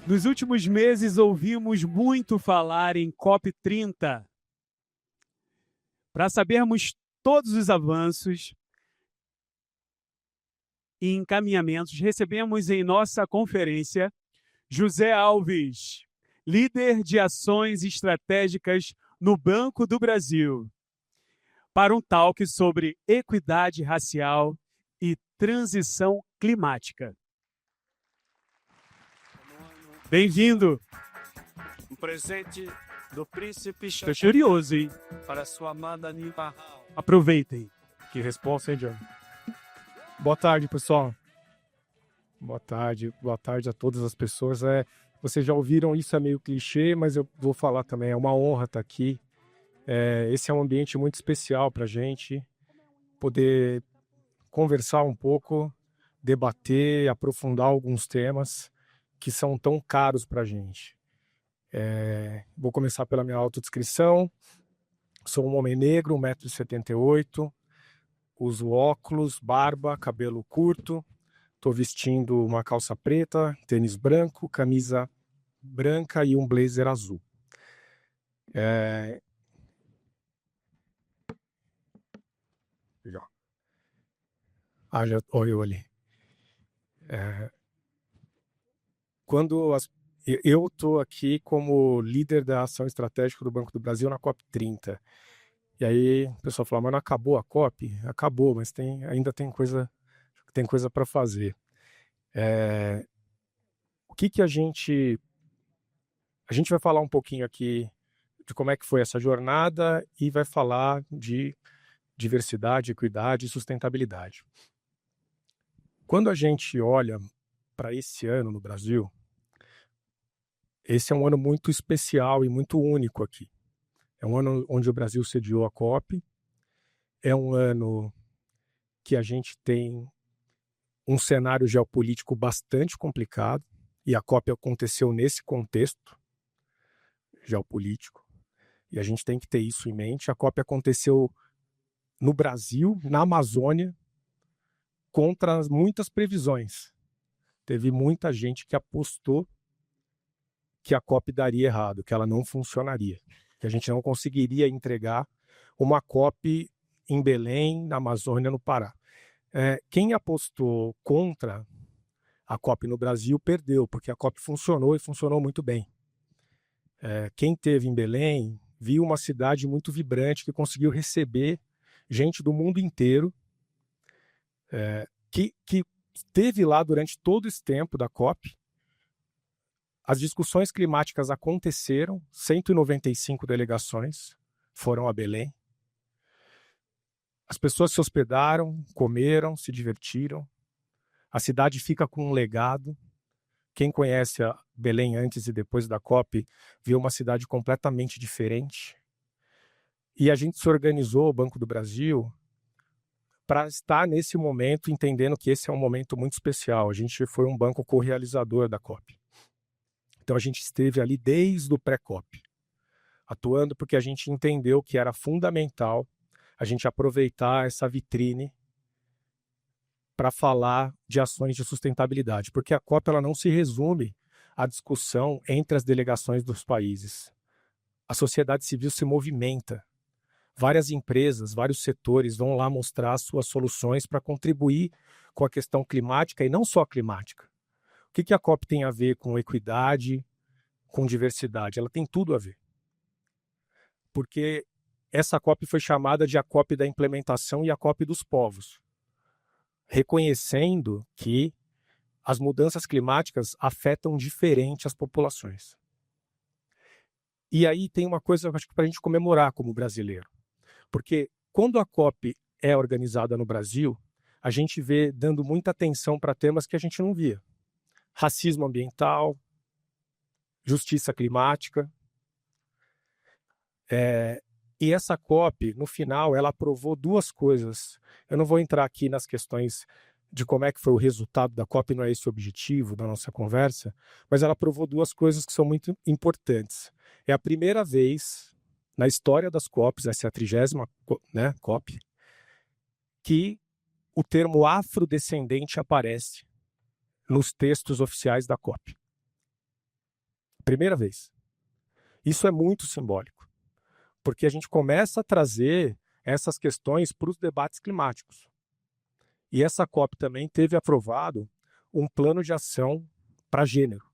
Nos últimos meses, ouvimos muito falar em COP30. Para sabermos todos os avanços e encaminhamentos, recebemos em nossa conferência José Alves, líder de ações estratégicas no Banco do Brasil, para um talk sobre equidade racial e transição climática. Bem-vindo! Um presente do príncipe Estou curioso, hein? para sua amada Nipa. Aproveitem. Que resposta, hein, John? Boa tarde, pessoal. Boa tarde a todas as pessoas. Vocês já ouviram, isso é meio clichê, mas eu vou falar também. É uma honra estar aqui. Esse é um ambiente muito especial para a gente poder conversar um pouco, debater, aprofundar alguns temas que são tão caros para a gente. Vou começar pela minha autodescrição. Sou um homem negro, 1,78 m, uso óculos, barba, cabelo curto, estou vestindo uma calça preta, tênis branco, camisa branca e um blazer azul. Já olha eu ali. Eu estou aqui como líder da ação estratégica do Banco do Brasil na COP30. E aí o pessoal fala, mas não acabou a COP? Acabou, mas ainda tem coisa para fazer. O que a gente vai falar um pouquinho aqui de como é que foi essa jornada e vai falar de diversidade, equidade e sustentabilidade. Quando a gente olha para esse ano no Brasil, esse é um ano muito especial e muito único aqui. É um ano onde o Brasil sediou a COP, é um ano que a gente tem um cenário geopolítico bastante complicado, e a COP aconteceu nesse contexto geopolítico, e a gente tem que ter isso em mente. A COP aconteceu no Brasil, na Amazônia, contra muitas previsões. Teve muita gente que apostou que a COP daria errado, que ela não funcionaria, que a gente não conseguiria entregar uma COP em Belém, na Amazônia, no Pará. Quem apostou contra a COP no Brasil perdeu, porque a COP funcionou e funcionou muito bem. Quem esteve em Belém viu uma cidade muito vibrante que conseguiu receber gente do mundo inteiro, que esteve lá durante todo esse tempo da COP. As discussões climáticas aconteceram, 195 delegações foram a Belém. As pessoas se hospedaram, comeram, se divertiram. A cidade fica com um legado. Quem conhece a Belém antes e depois da COP viu uma cidade completamente diferente. E a gente se organizou, o Banco do Brasil, para estar nesse momento, entendendo que esse é um momento muito especial. A gente foi um banco co-realizador da COP. Então a gente esteve ali desde o pré-COP, atuando porque a gente entendeu que era fundamental a gente aproveitar essa vitrine para falar de ações de sustentabilidade, porque a COP ela não se resume à discussão entre as delegações dos países. A sociedade civil se movimenta. Várias empresas, vários setores vão lá mostrar suas soluções para contribuir com a questão climática, e não só climática. O que a COP tem a ver com equidade, com diversidade? Ela tem tudo a ver. Porque essa COP foi chamada de a COP da implementação e a COP dos povos, reconhecendo que as mudanças climáticas afetam diferente as populações. E aí tem uma coisa, acho que para a gente comemorar como brasileiro. Porque quando a COP é organizada no Brasil, a gente vê dando muita atenção para temas que a gente não via. Racismo ambiental, justiça climática. E essa COP, no final, ela aprovou duas coisas. Eu não vou entrar aqui nas questões de como é que foi o resultado da COP, não é esse o objetivo da nossa conversa, mas ela aprovou duas coisas que são muito importantes. É a primeira vez na história das COPs, essa é a 30ª, COP, que o termo afrodescendente aparece nos textos oficiais da COP. Primeira vez. Isso é muito simbólico, porque a gente começa a trazer essas questões para os debates climáticos. E essa COP também teve aprovado um plano de ação para gênero,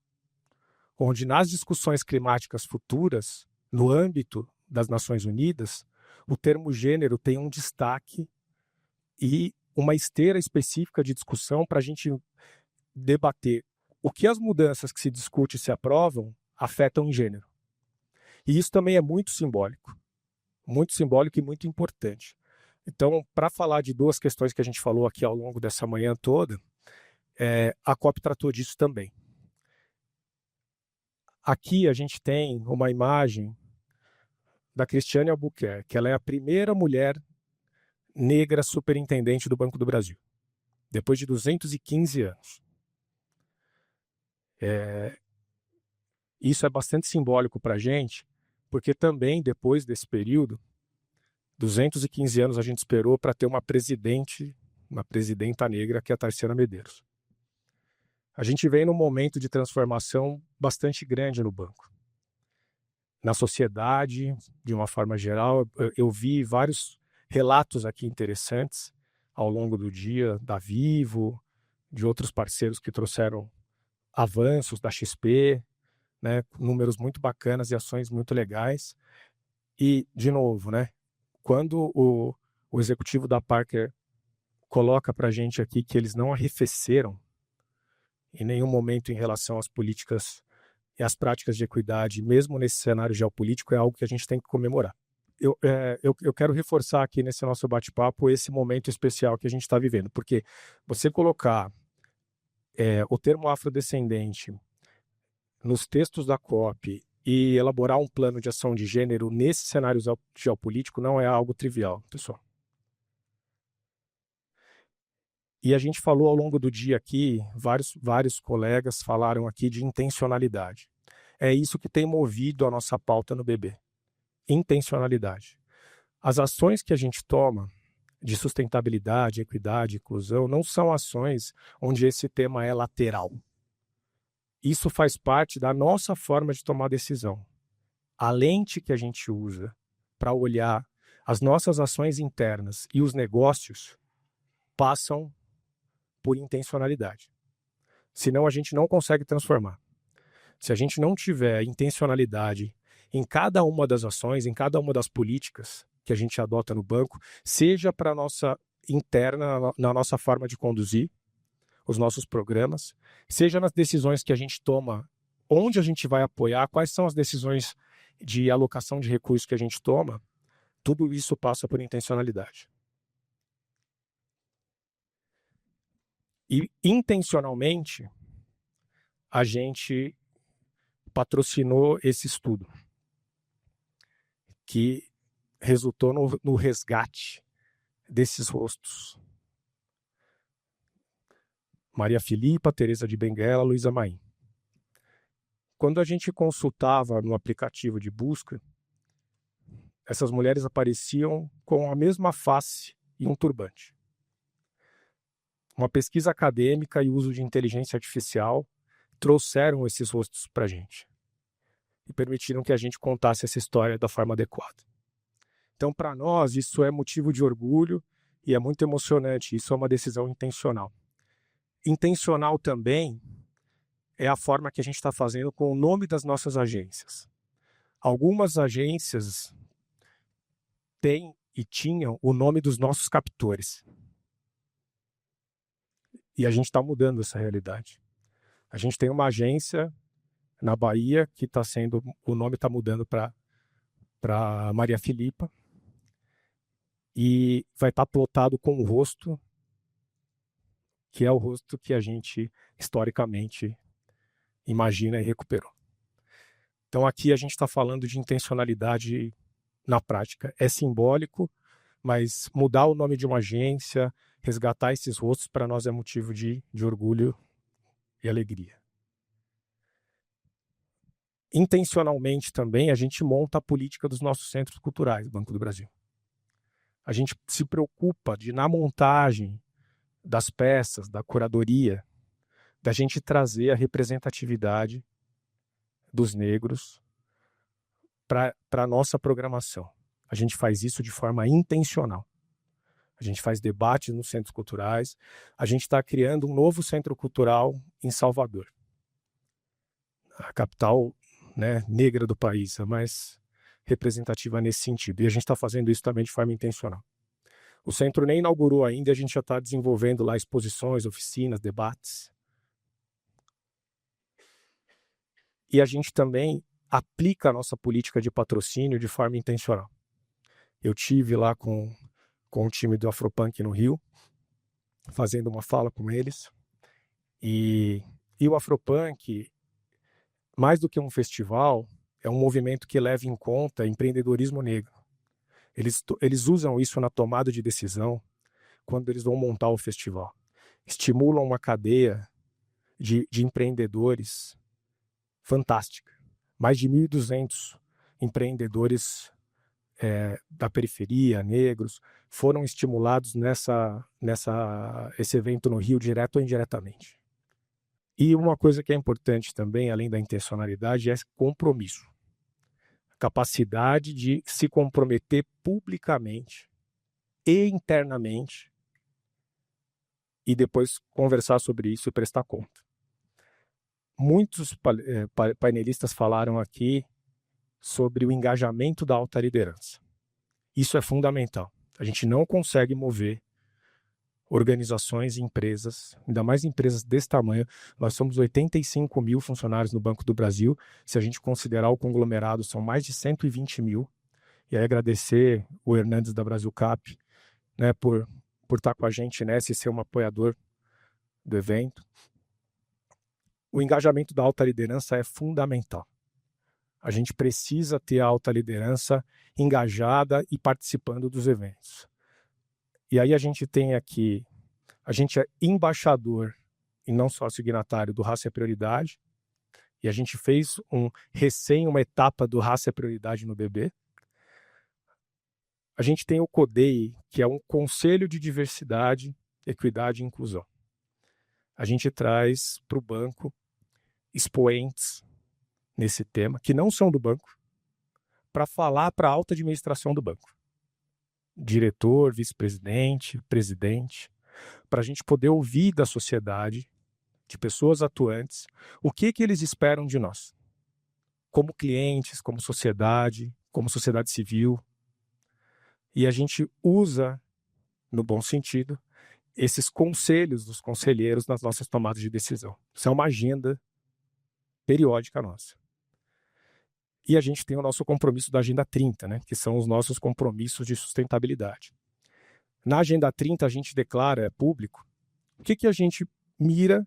onde nas discussões climáticas futuras, no âmbito das Nações Unidas, o termo gênero tem um destaque e uma esteira específica de discussão para a gente debater o que as mudanças que se discute e se aprovam afetam em gênero. E isso também é muito simbólico e muito importante. Então, para falar de duas questões que a gente falou aqui ao longo dessa manhã toda, a COP tratou disso também. Aqui a gente tem uma imagem da Cristiane Albuquerque, que ela é a primeira mulher negra superintendente do Banco do Brasil, depois de 215 anos. Isso é bastante simbólico para a gente, porque também depois desse período, 215 anos a gente esperou para ter uma presidenta negra, que é a Tarciana Medeiros. A gente vem num momento de transformação bastante grande no banco. Na sociedade, de uma forma geral, eu vi vários relatos aqui interessantes ao longo do dia, da Vivo, de outros parceiros que trouxeram avanços da XP, né, números muito bacanas e ações muito legais. E, de novo, né, quando o executivo da Parker coloca para a gente aqui que eles não arrefeceram em nenhum momento em relação às políticas e às práticas de equidade, mesmo nesse cenário geopolítico, é algo que a gente tem que comemorar. Eu quero reforçar aqui nesse nosso bate-papo esse momento especial que a gente está vivendo, porque você colocar o termo afrodescendente nos textos da COP e elaborar um plano de ação de gênero nesse cenário geopolítico não é algo trivial, pessoal. E a gente falou ao longo do dia aqui, vários colegas falaram aqui de intencionalidade. É isso que tem movido a nossa pauta no BB. Intencionalidade. As ações que a gente toma de sustentabilidade, equidade, inclusão, não são ações onde esse tema é lateral. Isso faz parte da nossa forma de tomar decisão. A lente que a gente usa para olhar as nossas ações internas e os negócios passam por intencionalidade. Senão a gente não consegue transformar. Se a gente não tiver intencionalidade em cada uma das ações, em cada uma das políticas que a gente adota no banco, seja para a nossa interna, na nossa forma de conduzir os nossos programas, seja nas decisões que a gente toma, onde a gente vai apoiar, quais são as decisões de alocação de recursos que a gente toma, tudo isso passa por intencionalidade. E, intencionalmente, a gente patrocinou esse estudo, que resultou no resgate desses rostos. Maria Filipa, Teresa de Benguela, Luísa Maim. Quando a gente consultava no aplicativo de busca, essas mulheres apareciam com a mesma face e um turbante. Uma pesquisa acadêmica e uso de inteligência artificial trouxeram esses rostos para a gente e permitiram que a gente contasse essa história da forma adequada. Então, para nós, isso é motivo de orgulho e é muito emocionante. Isso é uma decisão intencional. Intencional também é a forma que a gente está fazendo com o nome das nossas agências. Algumas agências têm e tinham o nome dos nossos captores. E a gente está mudando essa realidade. A gente tem uma agência na Bahia que está sendo, o nome está mudando para Maria Filipa e vai estar plotado com o rosto que é o rosto que a gente historicamente imagina e recuperou. Então aqui a gente está falando de intencionalidade na prática. É simbólico, mas mudar o nome de uma agência, resgatar esses rostos, para nós é motivo de orgulho e alegria. Intencionalmente também a gente monta a política dos nossos centros culturais, Banco do Brasil. A gente se preocupa de, na montagem das peças, da curadoria, da gente trazer a representatividade dos negros para a nossa programação. A gente faz isso de forma intencional. A gente faz debates nos centros culturais. A gente está criando um novo centro cultural em Salvador, a capital, né, negra do país, a mais representativa nesse sentido. E a gente está fazendo isso também de forma intencional. O centro nem inaugurou ainda, a gente já está desenvolvendo lá exposições, oficinas, debates. E a gente também aplica a nossa política de patrocínio de forma intencional. Eu tive lá com o time do Afropunk no Rio, fazendo uma fala com eles. E o Afropunk, mais do que um festival, é um movimento que leva em conta empreendedorismo negro. Eles usam isso na tomada de decisão quando eles vão montar o festival. Estimulam uma cadeia de empreendedores fantástica. Mais de 1.200 empreendedores da periferia, negros, foram estimulados esse evento no Rio, direto ou indiretamente. E uma coisa que é importante também, além da intencionalidade, é compromisso. Capacidade de se comprometer publicamente e internamente e depois conversar sobre isso e prestar conta. Muitos painelistas falaram aqui sobre o engajamento da alta liderança. Isso é fundamental. A gente não consegue mover organizações e empresas, ainda mais empresas desse tamanho. Nós somos 85 mil funcionários no Banco do Brasil. Se a gente considerar o conglomerado, são mais de 120 mil. E aí agradecer o Hernandes da Brasilcap, né, por estar com a gente nessa e ser um apoiador do evento. O engajamento da alta liderança é fundamental. A gente precisa ter a alta liderança engajada e participando dos eventos. E aí a gente tem aqui, a gente é embaixador e não só signatário do Raça é Prioridade, e a gente fez uma etapa do Raça é Prioridade no BB. A gente tem o CODEI, que é um Conselho de Diversidade, Equidade e Inclusão. A gente traz para o banco expoentes nesse tema, que não são do banco, para falar para a alta administração do banco. Diretor, vice-presidente, presidente, para a gente poder ouvir da sociedade, de pessoas atuantes, o que eles esperam de nós, como clientes, como sociedade civil. E a gente usa, no bom sentido, esses conselhos dos conselheiros nas nossas tomadas de decisão. Isso é uma agenda periódica nossa. E a gente tem o nosso compromisso da Agenda 30, né, que são os nossos compromissos de sustentabilidade. Na Agenda 30, a gente declara público o que a gente mira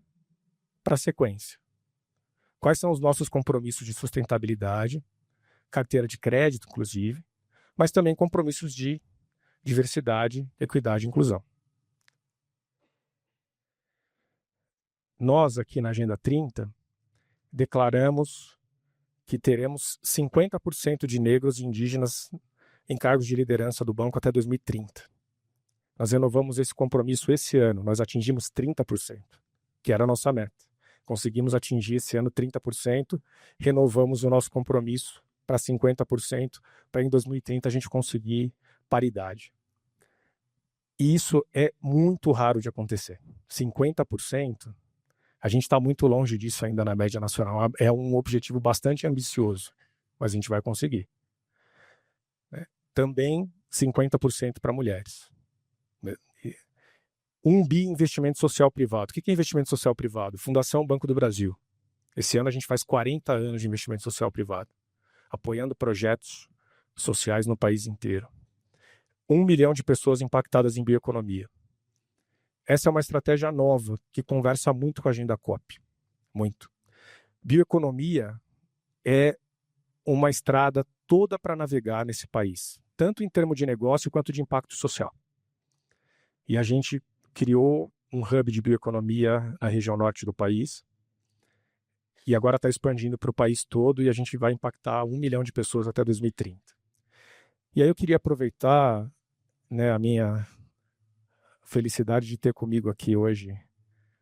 para a sequência. Quais são os nossos compromissos de sustentabilidade, carteira de crédito, inclusive, mas também compromissos de diversidade, equidade e inclusão. Nós, aqui na Agenda 30, declaramos que teremos 50% de negros e indígenas em cargos de liderança do banco até 2030. Nós renovamos esse compromisso esse ano, nós atingimos 30%, que era a nossa meta. Conseguimos atingir esse ano 30%, renovamos o nosso compromisso para 50%, para em 2030 a gente conseguir paridade. E isso é muito raro de acontecer. 50%, a gente está muito longe disso ainda na média nacional. É um objetivo bastante ambicioso, mas a gente vai conseguir. Também 50% para mulheres. 1 bi investimento social privado. O que é investimento social privado? Fundação Banco do Brasil. Esse ano a gente faz 40 anos de investimento social privado, apoiando projetos sociais no país inteiro. 1 milhão de pessoas impactadas em bioeconomia. Essa é uma estratégia nova que conversa muito com a Agenda COP. Muito. Bioeconomia é uma estrada toda para navegar nesse país, tanto em termos de negócio quanto de impacto social. E a gente criou um hub de bioeconomia na região norte do país e agora está expandindo para o país todo e a gente vai impactar 1 milhão de pessoas até 2030. E aí eu queria aproveitar, né, a minha felicidade de ter comigo aqui hoje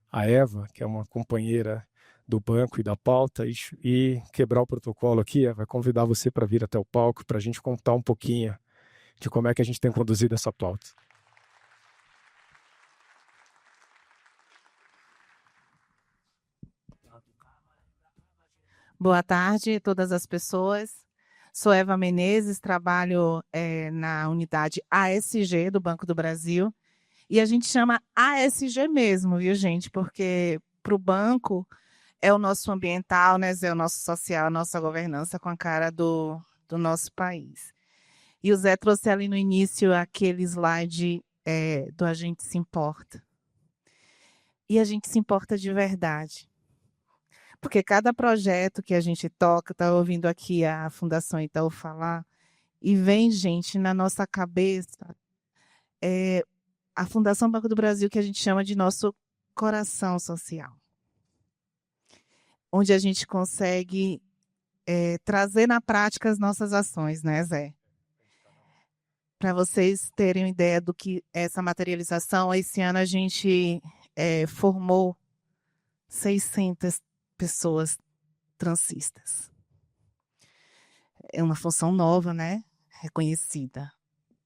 a Eva, que é uma companheira do banco e da pauta e quebrar o protocolo aqui, vai convidar você para vir até o palco para a gente contar um pouquinho de como é que a gente tem conduzido essa pauta. Boa tarde a todas as pessoas. Sou Eva Menezes, trabalho na unidade ASG do Banco do Brasil. E a gente chama ASG mesmo, viu, gente? Porque para o banco é o nosso ambiental, né? É o nosso social, a nossa governança com a cara do nosso país. E o Zé trouxe ali no início aquele slide do A Gente Se Importa. E a gente se importa de verdade. Porque cada projeto que a gente toca, está ouvindo aqui a Fundação Itaú falar, e vem, gente, na nossa cabeça, a Fundação Banco do Brasil, que a gente chama de nosso coração social. Onde a gente consegue trazer na prática as nossas ações, né, Zé? Para vocês terem uma ideia do que é essa materialização, esse ano a gente formou 600 pessoas transistas. É uma função nova, né? Reconhecida.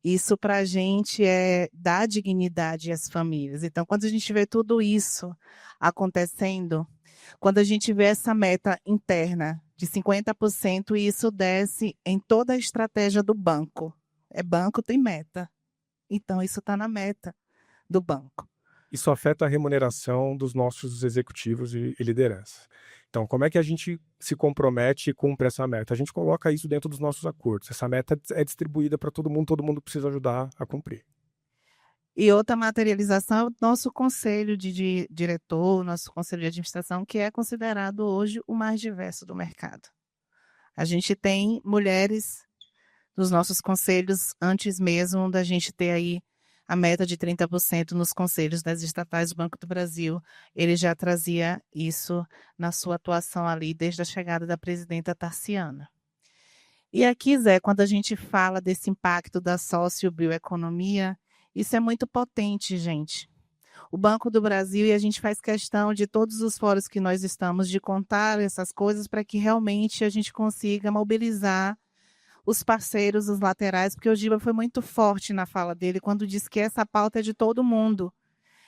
Isso para a gente é dar dignidade às famílias. Então, quando a gente vê tudo isso acontecendo, quando a gente vê essa meta interna de 50%, isso desce em toda a estratégia do banco. Banco tem meta. Então, isso está na meta do banco. Isso afeta a remuneração dos nossos executivos e liderança. Então, como é que a gente se compromete e cumpre essa meta? A gente coloca isso dentro dos nossos acordos. Essa meta é distribuída para todo mundo precisa ajudar a cumprir. E outra materialização é o nosso conselho de diretor, nosso conselho de administração, que é considerado hoje o mais diverso do mercado. A gente tem mulheres nos nossos conselhos, antes mesmo da gente ter aí a meta de 30% nos conselhos das estatais do Banco do Brasil. Ele já trazia isso na sua atuação ali, desde a chegada da presidenta Tarciana. E aqui, Zé, quando a gente fala desse impacto da sociobioeconomia, isso é muito potente, gente. O Banco do Brasil, e a gente faz questão de todos os fóruns que nós estamos, de contar essas coisas para que realmente a gente consiga mobilizar os parceiros, os laterais, porque o Giba foi muito forte na fala dele quando disse que essa pauta é de todo mundo.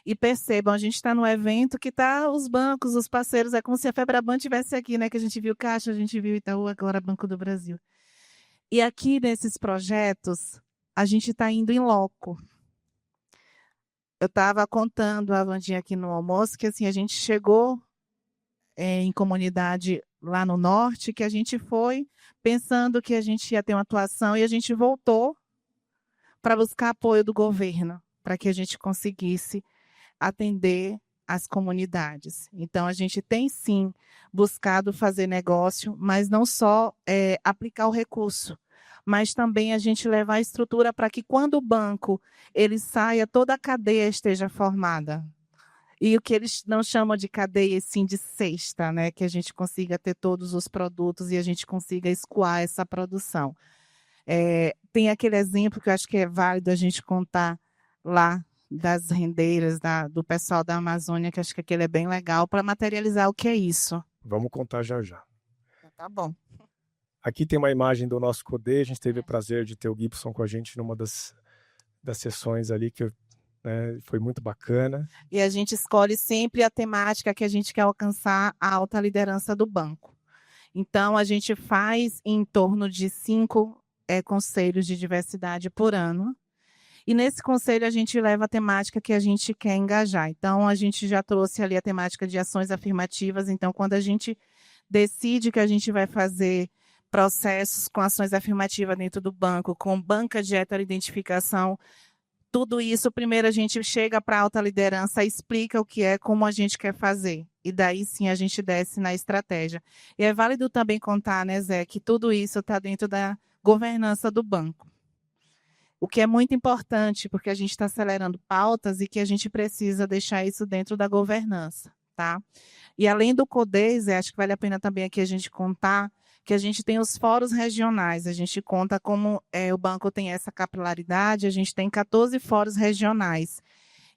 E percebam, a gente está no evento que está os bancos, os parceiros, é como se a Febraban estivesse aqui, né? Que a gente viu Caixa, a gente viu Itaú, agora Banco do Brasil. E aqui nesses projetos, a gente está indo em loco. Eu estava contando a Vandinha aqui no almoço que assim, a gente chegou em comunidade lá no norte, que a gente foi pensando que a gente ia ter uma atuação e a gente voltou para buscar apoio do governo, para que a gente conseguisse atender as comunidades. Então, a gente tem, sim, buscado fazer negócio, mas não só aplicar o recurso, mas também a gente levar a estrutura para que, quando o banco ele saia, toda a cadeia esteja formada. E o que eles não chamam de cadeia, sim, de cesta, né? Que a gente consiga ter todos os produtos e a gente consiga escoar essa produção. Tem aquele exemplo que eu acho que é válido a gente contar lá das rendeiras do pessoal da Amazônia, que acho que aquele é bem legal, para materializar o que é isso. Vamos contar já já. Tá bom. Aqui tem uma imagem do nosso CODE, a gente teve o prazer de ter o Gibson com a gente numa das sessões ali, que foi muito bacana. E a gente escolhe sempre a temática que a gente quer alcançar a alta liderança do banco. Então, a gente faz em torno de 5 conselhos de diversidade por ano. E nesse conselho a gente leva a temática que a gente quer engajar. Então, a gente já trouxe ali a temática de ações afirmativas. Então, quando a gente decide que a gente vai fazer processos com ações afirmativas dentro do banco, com banca de heteroidentificação, tudo isso, primeiro a gente chega para a alta liderança, explica o que é, como a gente quer fazer. E daí sim a gente desce na estratégia. E é válido também contar, né, Zé, que tudo isso está dentro da governança do banco. O que é muito importante, porque a gente está acelerando pautas e que a gente precisa deixar isso dentro da governança, tá? E além do CODES, acho que vale a pena também aqui a gente contar que a gente tem os fóruns regionais, a gente conta como o banco tem essa capilaridade, a gente tem 14 fóruns regionais,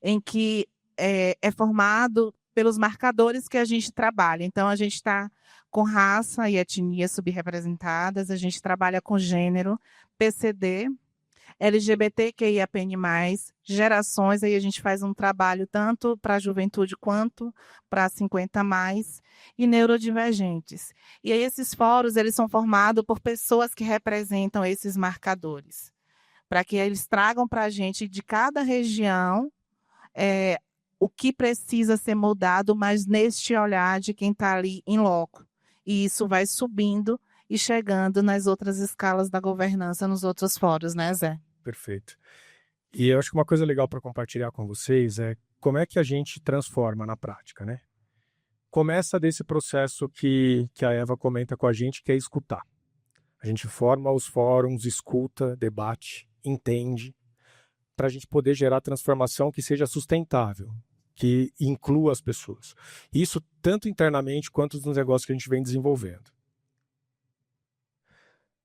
em que é formado pelos marcadores que a gente trabalha. Então, a gente está com raça e etnia subrepresentadas, a gente trabalha com gênero, PCD, LGBTQIAPN+, gerações, aí a gente faz um trabalho tanto para a juventude quanto para 50+, e neurodivergentes. E aí esses fóruns, eles são formados por pessoas que representam esses marcadores, para que eles tragam para a gente de cada região o que precisa ser mudado, mas neste olhar de quem está ali em loco. E isso vai subindo e chegando nas outras escalas da governança, nos outros fóruns, né, Zé? Perfeito. E eu acho que uma coisa legal para compartilhar com vocês é como é que a gente transforma na prática, né? Começa desse processo que a Eva comenta com a gente, que é escutar. A gente forma os fóruns, escuta, debate, entende, para a gente poder gerar transformação que seja sustentável, que inclua as pessoas. Isso tanto internamente quanto nos negócios que a gente vem desenvolvendo.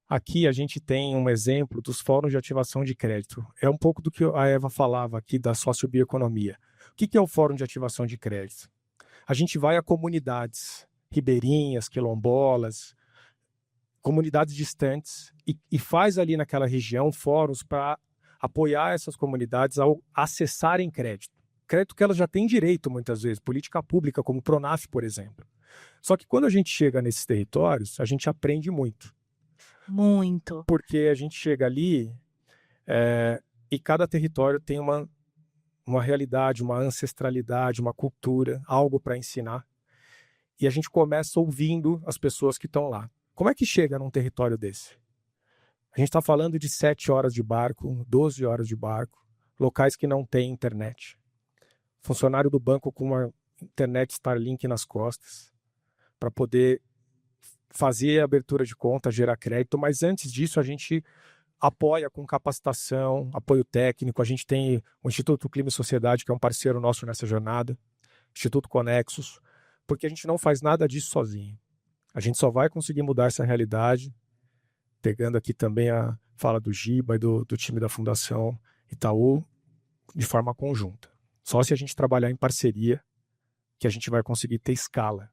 Aqui a gente tem um exemplo dos fóruns de ativação de crédito. É um pouco do que a Eva falava aqui da sociobioeconomia. O que é o fórum de ativação de crédito? A gente vai a comunidades ribeirinhas, quilombolas, comunidades distantes e faz ali naquela região fóruns para apoiar essas comunidades ao acessarem crédito. Crédito que elas já têm direito muitas vezes, política pública como o Pronaf, por exemplo. Só que quando a gente chega nesses territórios, a gente aprende muito. Muito. Porque a gente chega ali e cada território tem uma realidade, uma ancestralidade, uma cultura, algo para ensinar. E a gente começa ouvindo as pessoas que estão lá. Como é que chega num território desse? A gente está falando de 7 horas de barco, 12 horas de barco, locais que não têm internet. Funcionário do banco com uma internet Starlink nas costas, para poder fazer a abertura de conta, gerar crédito, mas antes disso a gente apoia com capacitação, apoio técnico. A gente tem o Instituto Clima e Sociedade, que é um parceiro nosso nessa jornada, Instituto Conexus, porque a gente não faz nada disso sozinho. A gente só vai conseguir mudar essa realidade, pegando aqui também a fala do Giba e do time da Fundação Itaú, de forma conjunta. Só se a gente trabalhar em parceria que a gente vai conseguir ter escala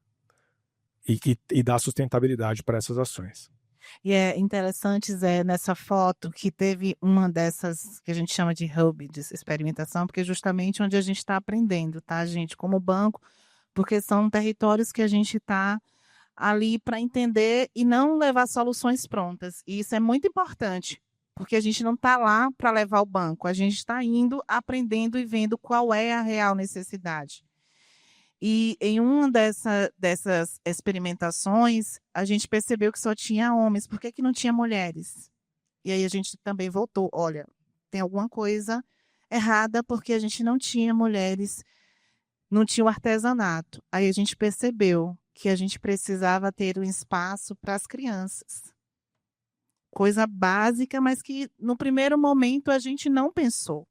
e dar sustentabilidade para essas ações. E é interessante, Zé, nessa foto que teve uma dessas que a gente chama de hub de experimentação, porque é justamente onde a gente está aprendendo, tá, gente? Como banco, porque são territórios que a gente está ali para entender e não levar soluções prontas. E isso é muito importante, porque a gente não está lá para levar o banco, a gente está indo, aprendendo e vendo qual é a real necessidade. E em uma dessas experimentações, a gente percebeu que só tinha homens. Por que não tinha mulheres? E aí a gente também voltou. Olha, tem alguma coisa errada porque a gente não tinha mulheres, não tinha o artesanato. Aí a gente percebeu que a gente precisava ter um espaço para as crianças. Coisa básica, mas que no primeiro momento a gente não pensou.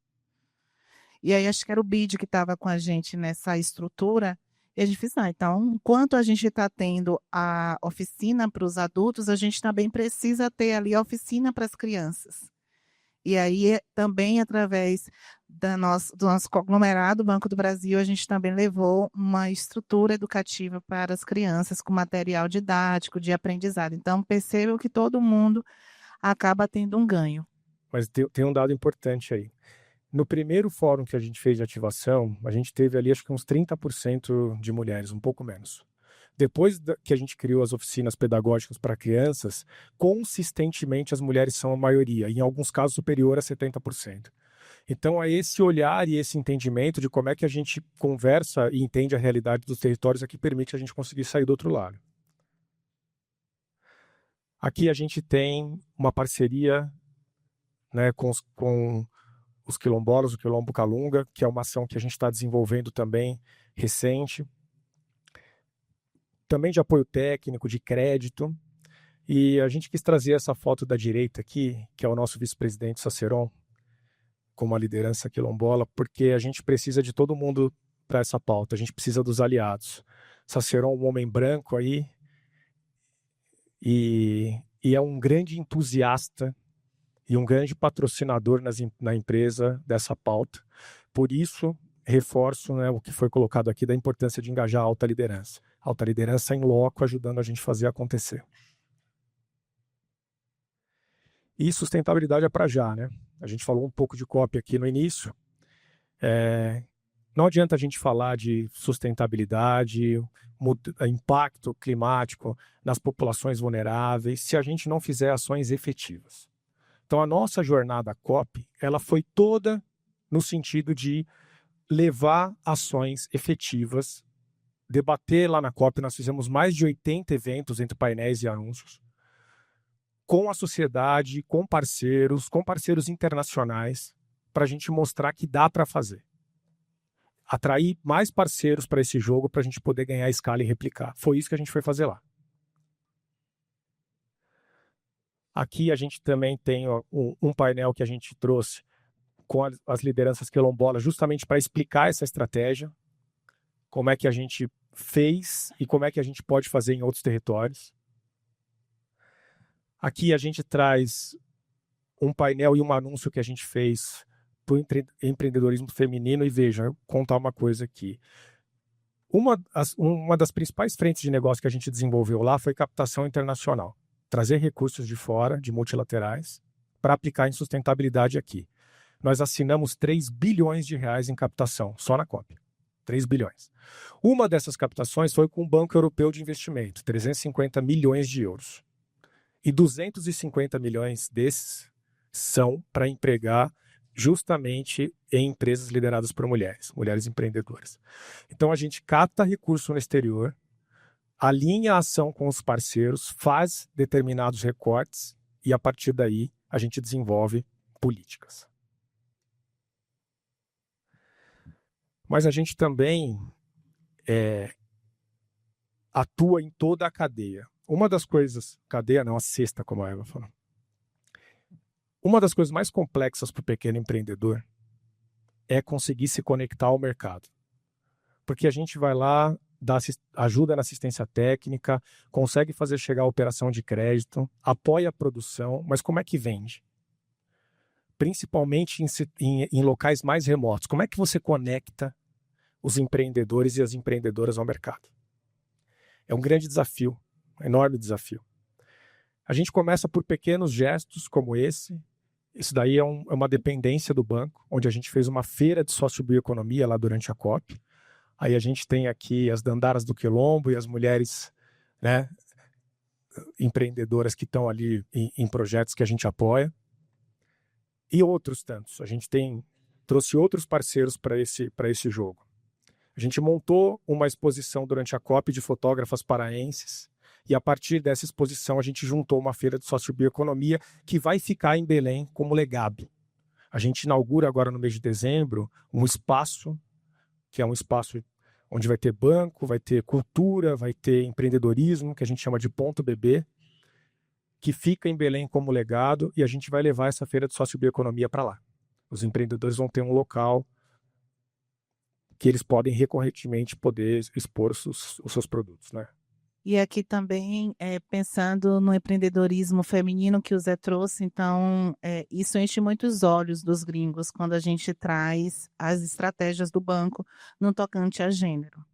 E aí acho que era o BID que estava com a gente nessa estrutura. E a gente fez, então, enquanto a gente está tendo a oficina para os adultos, a gente também precisa ter ali a oficina para as crianças. E aí, também, através do nosso conglomerado, Banco do Brasil, a gente também levou uma estrutura educativa para as crianças, com material didático, de aprendizado. Então, percebam que todo mundo acaba tendo um ganho. Mas tem um dado importante aí. No primeiro fórum que a gente fez de ativação, a gente teve ali acho que uns 30% de mulheres, um pouco menos. Depois que a gente criou as oficinas pedagógicas para crianças, consistentemente as mulheres são a maioria, em alguns casos superior a 70%. Então é esse olhar e esse entendimento de como é que a gente conversa e entende a realidade dos territórios é que permite a gente conseguir sair do outro lado. Aqui a gente tem uma parceria, né, com os quilombolas, o Quilombo Calunga, que é uma ação que a gente está desenvolvendo também recente, também de apoio técnico, de crédito, e a gente quis trazer essa foto da direita aqui, que é o nosso vice-presidente Saceron, como a liderança quilombola, porque a gente precisa de todo mundo para essa pauta, a gente precisa dos aliados. Saceron, um homem branco aí, e é um grande entusiasta e um grande patrocinador na empresa dessa pauta. Por isso, reforço, né, o que foi colocado aqui da importância de engajar a alta liderança. Alta liderança em loco, ajudando a gente a fazer acontecer. E sustentabilidade é para já, né? A gente falou um pouco de COP aqui no início. Não adianta a gente falar de sustentabilidade, impacto climático nas populações vulneráveis, se a gente não fizer ações efetivas. Então, a nossa jornada COP, ela foi toda no sentido de levar ações efetivas, debater lá na COP, nós fizemos mais de 80 eventos entre painéis e anúncios, com a sociedade, com parceiros internacionais, para a gente mostrar que dá para fazer. Atrair mais parceiros para esse jogo, para a gente poder ganhar escala e replicar. Foi isso que a gente foi fazer lá. Aqui a gente também tem um painel que a gente trouxe com as lideranças quilombolas, justamente para explicar essa estratégia, como é que a gente fez e como é que a gente pode fazer em outros territórios. Aqui a gente traz um painel e um anúncio que a gente fez para o empreendedorismo feminino. E veja, eu vou contar uma coisa aqui. Uma das principais frentes de negócio que a gente desenvolveu lá foi captação internacional. Trazer recursos de fora, de multilaterais, para aplicar em sustentabilidade aqui. Nós assinamos 3 bilhões de reais em captação, só na COP. 3 bilhões. Uma dessas captações foi com o Banco Europeu de Investimento, 350 milhões de euros. E 250 milhões desses são para empregar justamente em empresas lideradas por mulheres empreendedoras. Então a gente capta recurso no exterior, alinha a ação com os parceiros, faz determinados recortes e a partir daí a gente desenvolve políticas. Mas a gente também atua em toda a cadeia. Uma das coisas, cadeia não, a cesta, como a Eva falou. Uma das coisas mais complexas para o pequeno empreendedor é conseguir se conectar ao mercado. Porque a gente vai lá, dá ajuda na assistência técnica, consegue fazer chegar a operação de crédito, apoia a produção, mas como é que vende? Principalmente em locais mais remotos. Como é que você conecta os empreendedores e as empreendedoras ao mercado? É um grande desafio, um enorme desafio. A gente começa por pequenos gestos como esse. Isso daí é uma dependência do banco, onde a gente fez uma feira de sociobioeconomia lá durante a COP. Aí a gente tem aqui as dandaras do Quilombo e as mulheres, né, empreendedoras que estão ali em projetos que a gente apoia. E outros tantos. A gente trouxe outros parceiros para esse jogo. A gente montou uma exposição durante a COP de fotógrafas paraenses e a partir dessa exposição a gente juntou uma feira de sociobioeconomia que vai ficar em Belém como legado. A gente inaugura agora no mês de dezembro um espaço, que é um espaço onde vai ter banco, vai ter cultura, vai ter empreendedorismo, que a gente chama de Ponto Bebê, que fica em Belém como legado e a gente vai levar essa feira de sociobioeconomia para lá. Os empreendedores vão ter um local que eles podem recorrentemente poder expor os seus produtos, né? E aqui também, pensando no empreendedorismo feminino que o Zé trouxe, então, isso enche muito os olhos dos gringos quando a gente traz as estratégias do banco no tocante a gênero.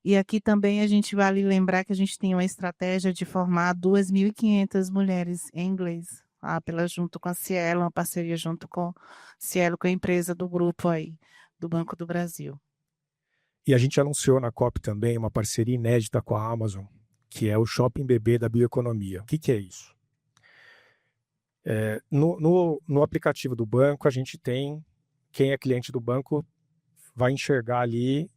E aqui também a gente vale lembrar que a gente tem uma estratégia de formar 2.500 mulheres em inglês, junto com a Cielo, uma parceria junto com a Cielo, com a empresa do grupo aí, do Banco do Brasil. E a gente anunciou na COP também uma parceria inédita com a Amazon, que é o Shopping Bebê da bioeconomia. O que é isso? No aplicativo do banco, a gente tem, quem é cliente do banco vai enxergar ali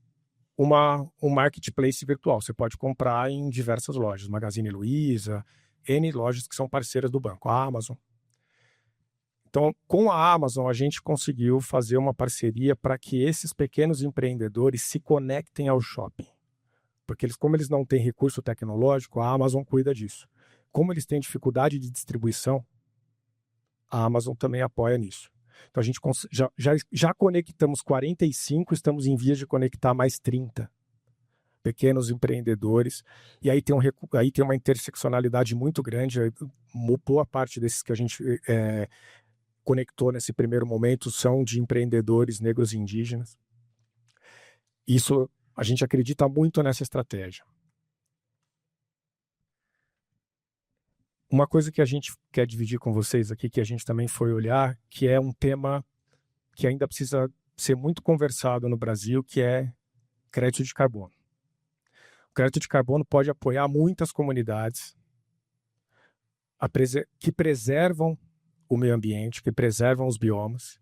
um marketplace virtual. Você pode comprar em diversas lojas, Magazine Luiza, N lojas que são parceiras do banco, a Amazon. Então, com a Amazon, a gente conseguiu fazer uma parceria para que esses pequenos empreendedores se conectem ao shopping. Porque como eles não têm recurso tecnológico, a Amazon cuida disso. Como eles têm dificuldade de distribuição, a Amazon também apoia nisso. Então, a gente já conectamos 45, estamos em vias de conectar mais 30 pequenos empreendedores. E aí tem uma interseccionalidade muito grande. Boa parte desses que a gente conectou nesse primeiro momento são de empreendedores negros e indígenas. Isso, a gente acredita muito nessa estratégia. Uma coisa que a gente quer dividir com vocês aqui, que a gente também foi olhar, que é um tema que ainda precisa ser muito conversado no Brasil, que é crédito de carbono. O crédito de carbono pode apoiar muitas comunidades que preservam o meio ambiente, que preservam os biomas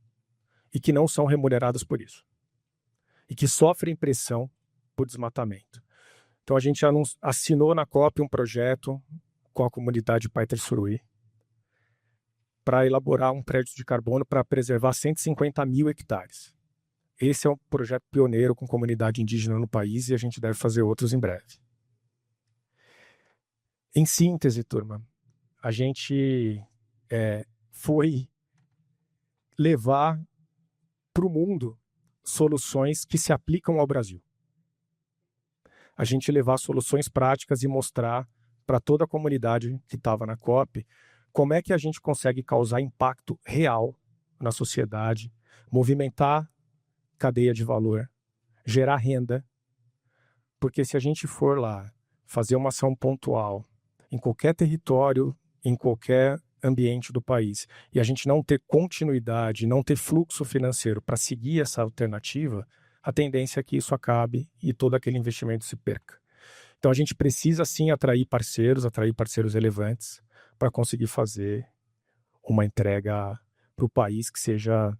e que não são remuneradas por isso. E que sofrem pressão por desmatamento. Então a gente assinou na COP um projeto com a comunidade Paiter Suruí para elaborar um crédito de carbono para preservar 150 mil hectares. Esse é um projeto pioneiro com comunidade indígena no país e a gente deve fazer outros em breve. Em síntese, turma, a gente foi levar para o mundo soluções que se aplicam ao Brasil. A gente levar soluções práticas e mostrar para toda a comunidade que estava na COP como é que a gente consegue causar impacto real na sociedade, movimentar cadeia de valor, gerar renda, porque se a gente for lá fazer uma ação pontual em qualquer território, em qualquer ambiente do país, e a gente não ter continuidade, não ter fluxo financeiro para seguir essa alternativa, a tendência é que isso acabe e todo aquele investimento se perca. Então a gente precisa sim atrair parceiros relevantes para conseguir fazer uma entrega para o país que seja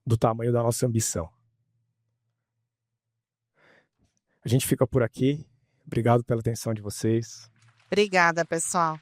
do tamanho da nossa ambição. A gente fica por aqui. Obrigado pela atenção de vocês. Obrigada, pessoal.